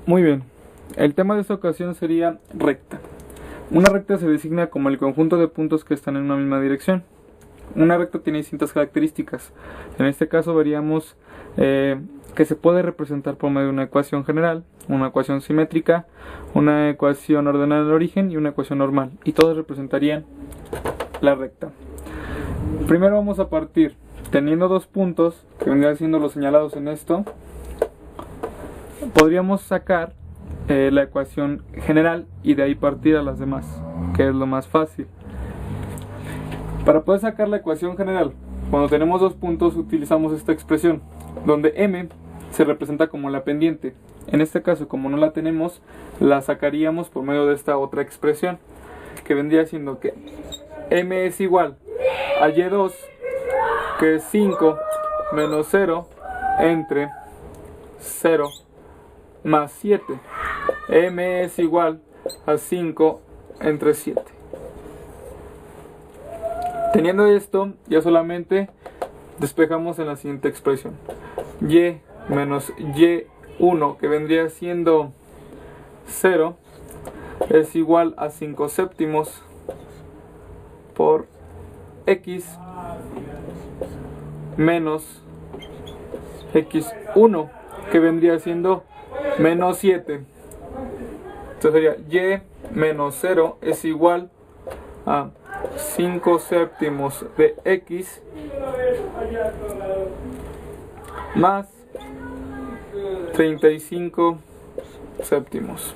Muy bien, el tema de esta ocasión sería recta. Una recta se designa como el conjunto de puntos que están en una misma dirección. Una recta tiene distintas características. En este caso veríamos que se puede representar por medio de una ecuación general, una ecuación simétrica, una ecuación ordenada del origen y una ecuación normal. Y todas representarían la recta. Primero vamos a partir teniendo dos puntos que vendrían siendo los señalados en esto. Podríamos sacar la ecuación general y de ahí partir a las demás, que es lo más fácil. Para poder sacar la ecuación general, cuando tenemos dos puntos utilizamos esta expresión, donde m se representa como la pendiente. En este caso, como no la tenemos, la sacaríamos por medio de esta otra expresión, que vendría siendo que m es igual a y2, que es 5 menos 0 entre 0 más 7. M es igual a 5 entre 7. Teniendo esto, ya solamente despejamos en la siguiente expresión. Y menos y1, que vendría siendo 0, es igual a 5 séptimos por x menos x1, que vendría siendo menos 7. Entonces sería y menos 0 es igual a 5 séptimos de x más 35 séptimos.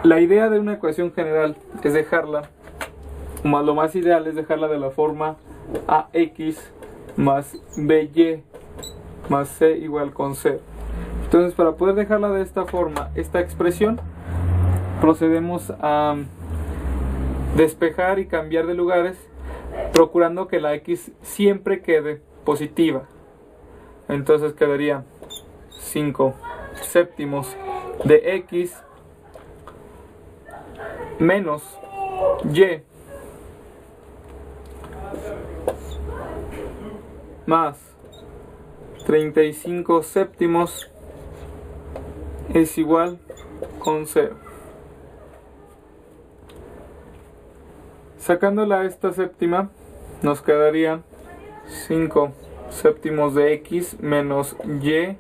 La idea de una ecuación general es dejarla, lo más ideal es dejarla de la forma ax más by más c igual con 0. Entonces, para poder dejarla de esta forma, esta expresión, procedemos a despejar y cambiar de lugares, procurando que la x siempre quede positiva. Entonces quedaría 5 séptimos de x menos y más 35 séptimos es igual con 0. Sacándola esta séptima, nos quedaría 5 séptimos de x menos y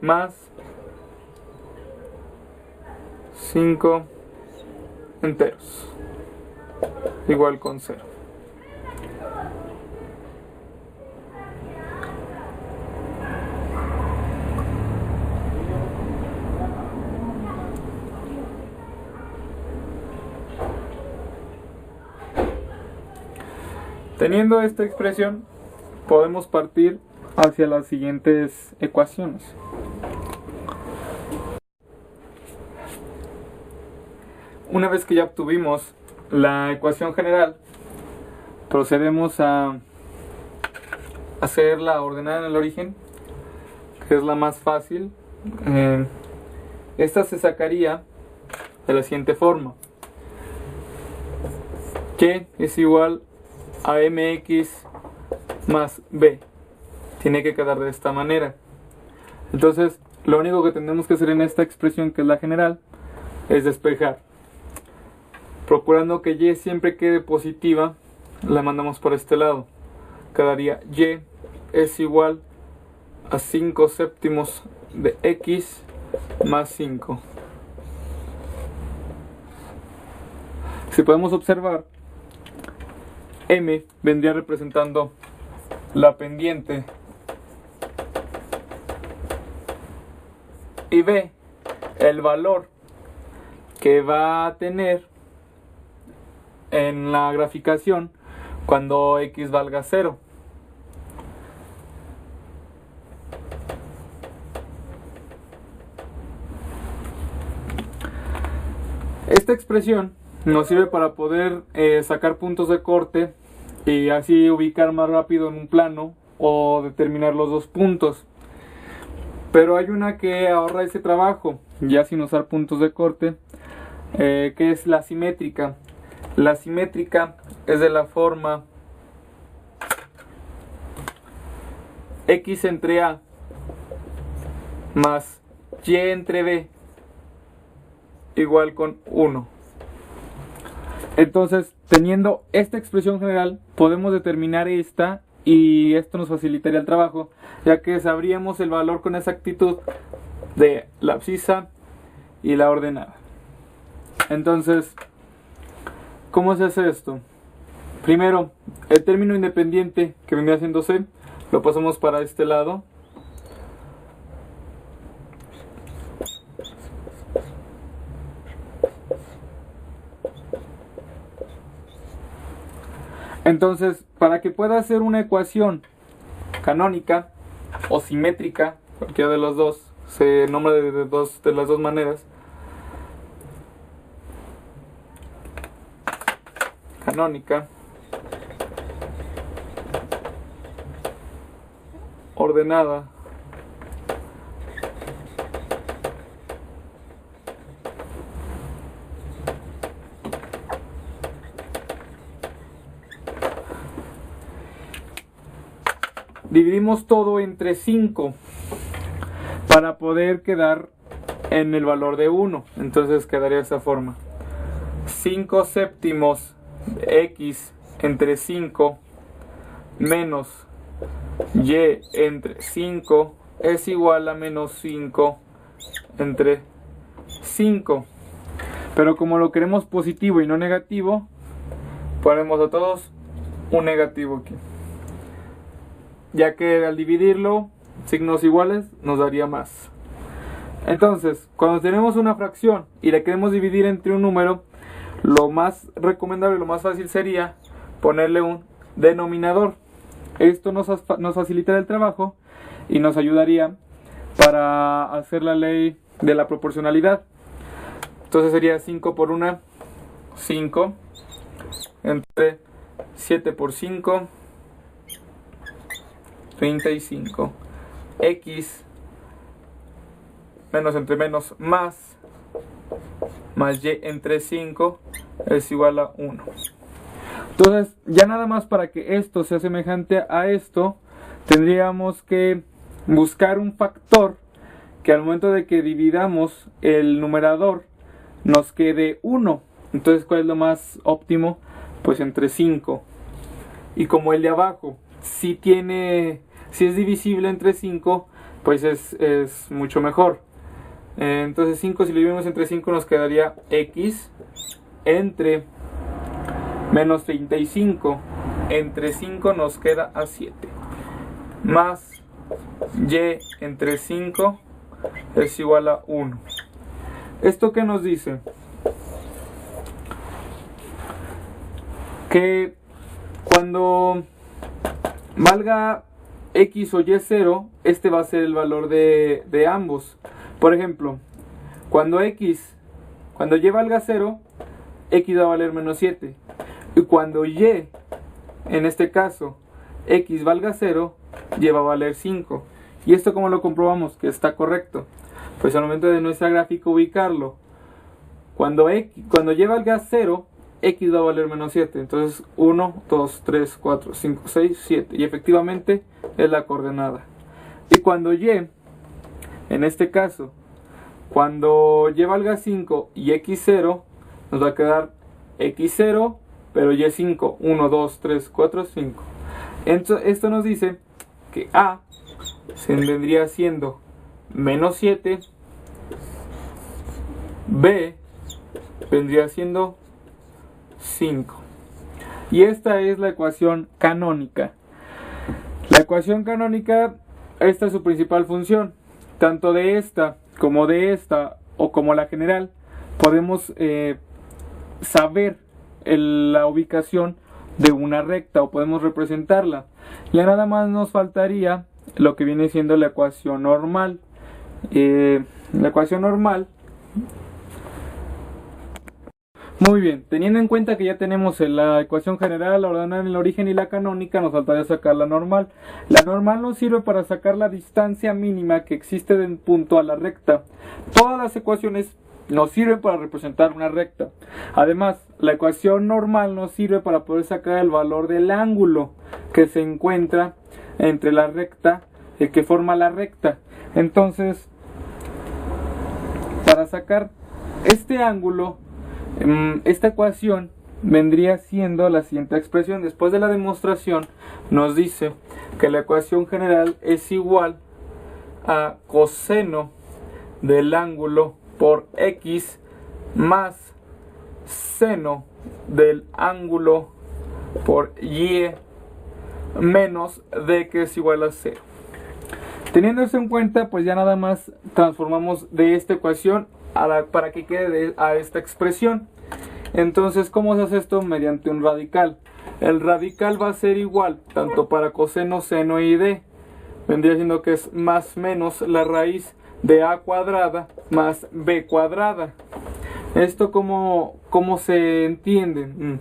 más 5 enteros igual con 0. Teniendo esta expresión, podemos partir hacia las siguientes ecuaciones. Una vez que ya obtuvimos la ecuación general, procedemos a hacer la ordenada en el origen, que es la más fácil. Esta se sacaría de la siguiente forma: que es igual a mx más b. Tiene que quedar de esta manera. Entonces, lo único que tenemos que hacer en esta expresión, que es la general, es despejar. Procurando que y siempre quede positiva, la mandamos por este lado. Quedaría y es igual a 5 séptimos de x más 5. Si podemos observar, m vendría representando la pendiente y b el valor que va a tener en la graficación cuando x valga 0. Esta expresión nos sirve para poder sacar puntos de corte y así ubicar más rápido en un plano o determinar los dos puntos. Pero hay una que ahorra ese trabajo, ya sin usar puntos de corte, que es la simétrica. La simétrica es de la forma x entre a más y entre b igual con 1. Entonces, teniendo esta expresión general, podemos determinar esta y esto nos facilitaría el trabajo, ya que sabríamos el valor con exactitud de la abscisa y la ordenada. Entonces, ¿cómo se hace esto? Primero, el término independiente que vendría siendo c, lo pasamos para este lado. Entonces, para que pueda ser una ecuación canónica o simétrica, cualquiera de los dos, se nombra de las dos maneras. Canónica, ordenada, dividimos todo entre 5 para poder quedar en el valor de 1. Entonces quedaría de esta forma: 5 séptimos de x entre 5 menos y entre 5 es igual a menos 5 entre 5. Pero como lo queremos positivo y no negativo, ponemos a todos un negativo aquí, ya que al dividirlo, signos iguales, nos daría más. Entonces, cuando tenemos una fracción y la queremos dividir entre un número, lo más recomendable, lo más fácil sería ponerle un denominador. Esto nos facilitaría el trabajo y nos ayudaría para hacer la ley de la proporcionalidad. Entonces sería 5 por 1, 5, entre 7 por 5, 35, x menos entre menos más y entre 5 es igual a 1. Entonces, ya nada más para que esto sea semejante a esto, tendríamos que buscar un factor que al momento de que dividamos el numerador nos quede 1. Entonces, ¿cuál es lo más óptimo? Pues entre 5. Y como el de abajo si es divisible entre 5, pues es mucho mejor. Entonces 5, si lo dividimos entre 5, nos quedaría x entre menos 35 entre 5 nos queda a 7, más y entre 5 es igual a 1. ¿Esto qué nos dice? Que cuando valga x o y 0, este va a ser el valor de ambos. Por ejemplo, cuando y valga 0, x va a valer menos 7. Y cuando y, en este caso, x valga 0, y va a valer 5. ¿Y esto cómo lo comprobamos? Que está correcto. Pues al momento de nuestra gráfica ubicarlo, cuando y valga 0, x va a valer menos 7. Entonces 1, 2, 3, 4, 5, 6, 7. Y efectivamente es la coordenada. Y cuando y, en este caso, cuando y valga 5 y x0, nos va a quedar x0, pero y 5. 1, 2, 3, 4, 5. Entonces, esto nos dice que a se vendría siendo menos 7, b vendría siendo 5. Y esta es la ecuación canónica. La ecuación canónica, esta es su principal función. Tanto de esta o como la general, podemos saber la ubicación de una recta o podemos representarla. Ya nada más nos faltaría lo que viene siendo la ecuación normal. La ecuación normal. Muy bien, teniendo en cuenta que ya tenemos la ecuación general, la ordenada en el origen y la canónica, nos faltaría sacar la normal. La normal nos sirve para sacar la distancia mínima que existe de un punto a la recta. Todas las ecuaciones nos sirven para representar una recta. Además, la ecuación normal nos sirve para poder sacar el valor del ángulo que se encuentra entre la recta que forma la recta. Entonces, para sacar este ángulo, esta ecuación vendría siendo la siguiente expresión. Después de la demostración nos dice que la ecuación general es igual a coseno del ángulo por x más seno del ángulo por y menos d, que es igual a 0. Teniendo eso en cuenta, pues ya nada más transformamos de esta ecuación para que quede a esta expresión. Entonces, ¿cómo se hace esto? Mediante un radical. El radical va a ser igual tanto para coseno, seno y d. Vendría siendo que es más menos la raíz de a cuadrada más b cuadrada. ¿Esto cómo se entiende?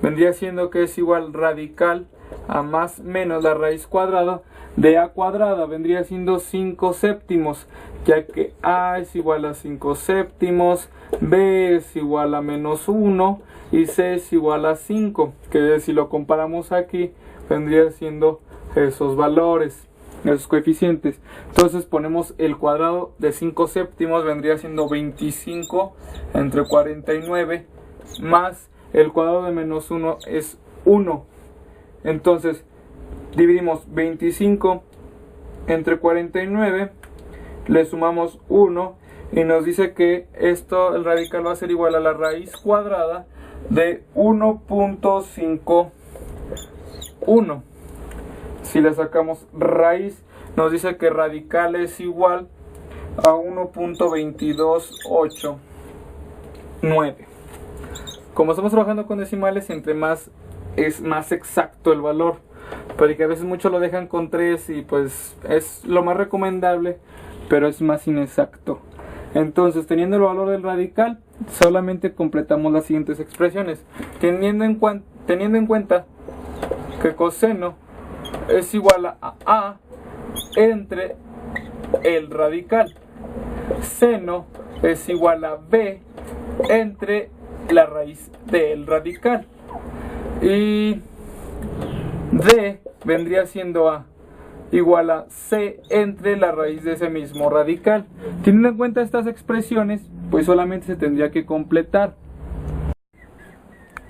Vendría siendo que es igual radical a más menos la raíz cuadrada de a cuadrada. Vendría siendo 5 séptimos, ya que a es igual a 5 séptimos, b es igual a menos 1 y c es igual a 5, que si lo comparamos aquí vendría siendo esos valores, esos coeficientes. Entonces ponemos el cuadrado de 5 séptimos, vendría siendo 25 entre 49, más el cuadrado de menos 1 es 1. Entonces dividimos 25 entre 49, le sumamos 1 y nos dice que esto, el radical va a ser igual a la raíz cuadrada de 1.51. Si le sacamos raíz, nos dice que radical es igual a 1.2289. Como estamos trabajando con decimales, entre más es más exacto el valor, porque a veces muchos lo dejan con 3 y pues es lo más recomendable, pero es más inexacto. Entonces, teniendo el valor del radical, solamente completamos las siguientes expresiones, teniendo en cuenta que coseno es igual a a entre el radical, seno es igual a b entre la raíz del radical, y d vendría siendo a igual a c entre la raíz de ese mismo radical. Teniendo en cuenta estas expresiones, pues solamente se tendría que completar,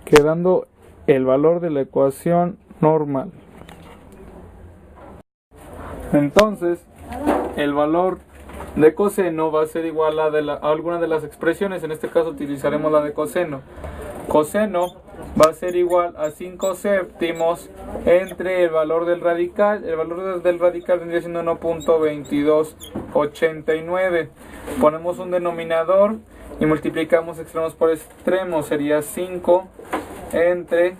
quedando el valor de la ecuación normal. Entonces, el valor de coseno va a ser igual a alguna de las expresiones. En este caso utilizaremos la de coseno. Coseno va a ser igual a 5 séptimos entre el valor del radical. El valor del radical vendría siendo 1.2289. Ponemos un denominador y multiplicamos extremos por extremos. Sería 5 entre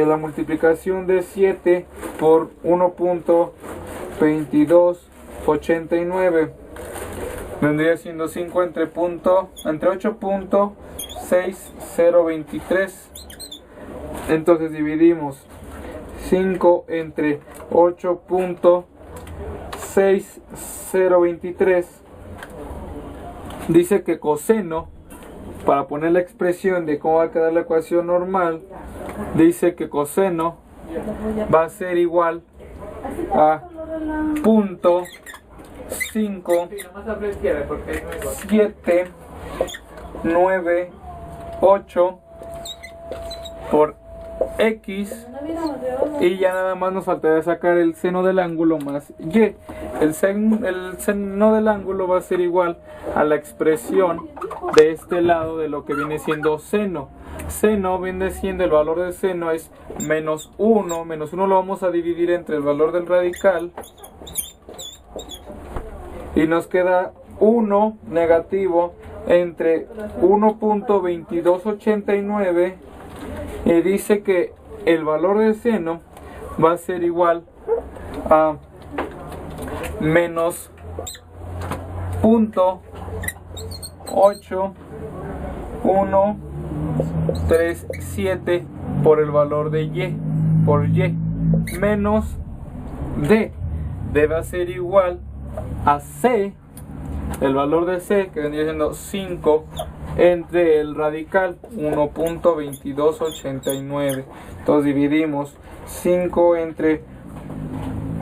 la multiplicación de 7 por 1.2289. Vendría siendo 5 entre 8.6023. Entonces dividimos 5 entre 8.6023. Dice que coseno, para poner la expresión de cómo va a quedar la ecuación normal, dice que coseno va a ser igual a 0.5798 por x, y ya nada más nos faltaría sacar el seno del ángulo más y. El seno del ángulo va a ser igual a la expresión de este lado de lo que viene siendo seno. Seno viene siendo, el valor del seno es menos 1. Menos 1 lo vamos a dividir entre el valor del radical y nos queda 1 negativo entre 1.2289, y dice que el valor del seno va a ser igual a menos 0.8137 por el valor de y, por y, menos d. D va a ser igual a c, el valor de c, que vendría siendo 5 entre el radical, 1.2289. Entonces dividimos 5 entre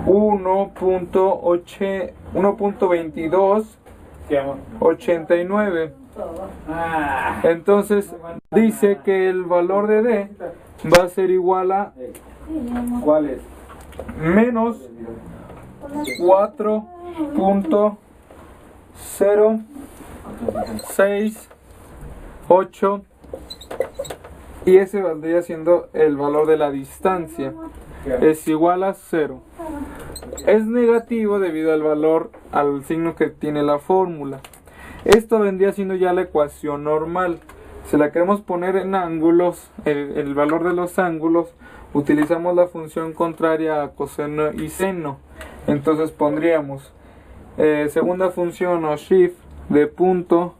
1.2289. Entonces dice que el valor de D va a ser igual a menos 4.068 y ese vendría siendo el valor de la distancia. Es igual a 0. Es negativo debido al valor, al signo que tiene la fórmula. Esto vendría siendo ya la ecuación normal. Si la queremos poner en ángulos, el valor de los ángulos, utilizamos la función contraria a coseno y seno. Entonces pondríamos segunda función o shift de punto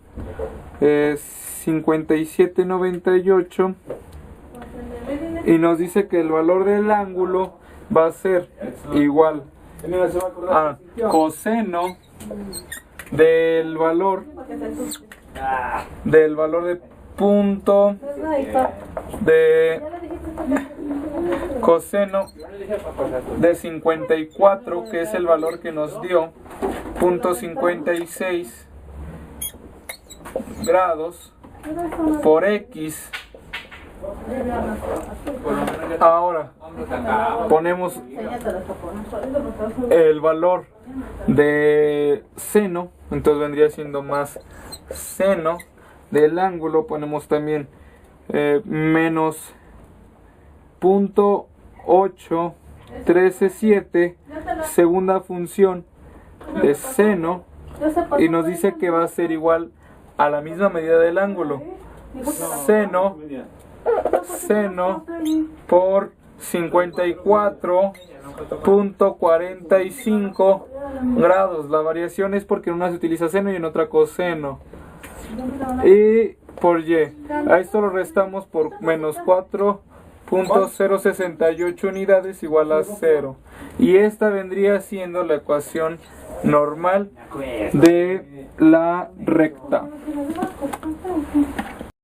5798 y nos dice que el valor del ángulo va a ser igual a coseno del valor de punto de coseno de 54, que es el valor que nos dio, punto 56 grados por X. Ahora ponemos el valor de seno, entonces vendría siendo más seno del ángulo. Ponemos también menos punto 813.7, segunda función de seno, y nos dice que va a ser igual a la misma medida del ángulo, seno por 54.45 grados. La variación es porque en una se utiliza seno y en otra coseno. Y por y, a esto lo restamos por menos 4.068 unidades igual a 0. Y esta vendría siendo la ecuación normal de la recta.